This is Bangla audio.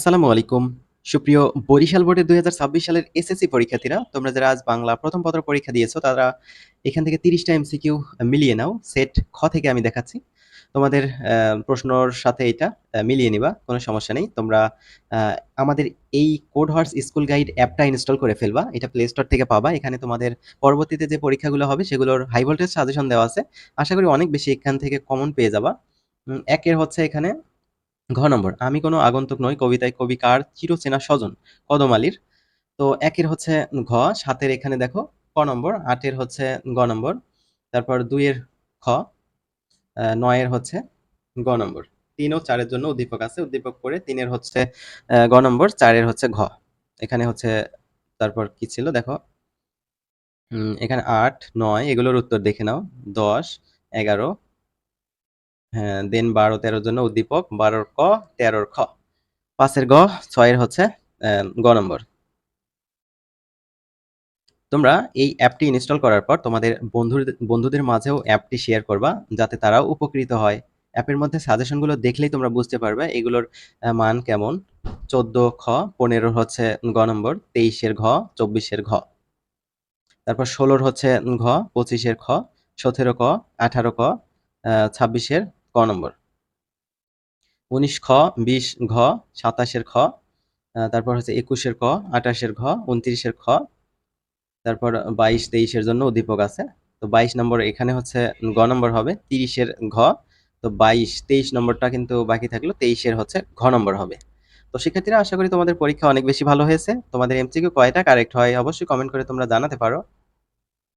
আসসালামু আলাইকুম। সুপ্রিয় বরিশাল বোর্ডের ২০২৬ সালের এসএসসি পরীক্ষার্থীরা, তোমরা যারা আজ বাংলা প্রথম পত্র পরীক্ষা দিয়েছো, তারা এখান থেকে ৩০ টা এমসিকিউ মিলিয়ে নাও। সেট খ থেকে আমি দেখাচ্ছি। তোমাদের প্রশ্নর সাথে এটা মিলিয়ে নিবা, কোনো সমস্যা নেই। তোমরা আ আমাদের এই কোড হর্স স্কুল গাইড অ্যাপটা ইনস্টল করে ফেলবা। এটা প্লে স্টোর থেকে পাবা। এখানে তোমাদের পরবর্তীতে যে পরীক্ষাগুলো হবে, সেগুলোর হাই ভোল্টেজ সাজেশন দেওয়া আছে। আশা করি অনেক বেশি এখান থেকে কমন পেয়ে যাবা। ১ এর হচ্ছে এখানে ঘ নম্বর, আমি কোনো আগন্তুক নই কবিতায় কবি কার চিরচেনা স্বজন কদম আলীর। তো ১ এর হচ্ছে ঘ, ৭ এর এখানে দেখো ক নম্বর, ৮ এর হচ্ছে গ নম্বর, তারপর ২ এর খ, ৯ এর হচ্ছে গ নম্বর। ৩ ও ৪ এর জন্য উদ্দীপক আছে, উদ্দীপক পড়ে ৩ এর হচ্ছে গ নম্বর, ৪ এর হচ্ছে ঘ। এখানে হচ্ছে তারপর কি ছিল দেখো, এখানে ৮, ৯ এগুলোর উত্তর দেখে নাও। ১০, ১১, হ্যাঁ, দেন ১২, ১৩ জন্য উদ্দীপক, ১২ র ক, ১৩ র খ, ৫ এর গ, ৬ এর হচ্ছে গ নম্বর। তোমরা এই অ্যাপটি ইনস্টল করার পর তোমাদের বন্ধুদের মাঝেও অ্যাপটি শেয়ার করবা, যাতে তারাও উপকৃত হয়। অ্যাপের মধ্যে সাজেশনগুলো দেখলেই তোমরা বুঝতে পারবে এগুলোর মান কেমন। ১৪ খ, ১৫ হচ্ছে গ নম্বর, ২৩ এর ঘ, ২৪ এর ঘ, তারপর ১৬ হচ্ছে ঘ, ২৫ এর খ, ১৭ ক, ১৮ ক, ২৬ এর ক নম্বর, ১৯ খ, ২০ ঘ, ২৭ এর খ, তারপর হচ্ছে ২১ এর ক, ২৮ এর ঘ, ২৯ এর খ, তারপর ২২, ২৩ এর জন্য উদ্দীপক আছে। তো ২২ নম্বর এখানে হচ্ছে গ নম্বর হবে, ৩০ এর ঘ। তো ২২, ২৩ নম্বরটা কিন্তু বাকি থাকলো, ২৩ এর হচ্ছে ঘ নম্বর হবে। তো শিক্ষার্থীরা, আশা করি তোমাদের পরীক্ষা অনেক বেশি ভালো হয়েছে। তোমাদের এমসিকিউ কয়টা কারেক্ট হয় অবশ্যই কমেন্ট করে তোমরা জানাতে পারো।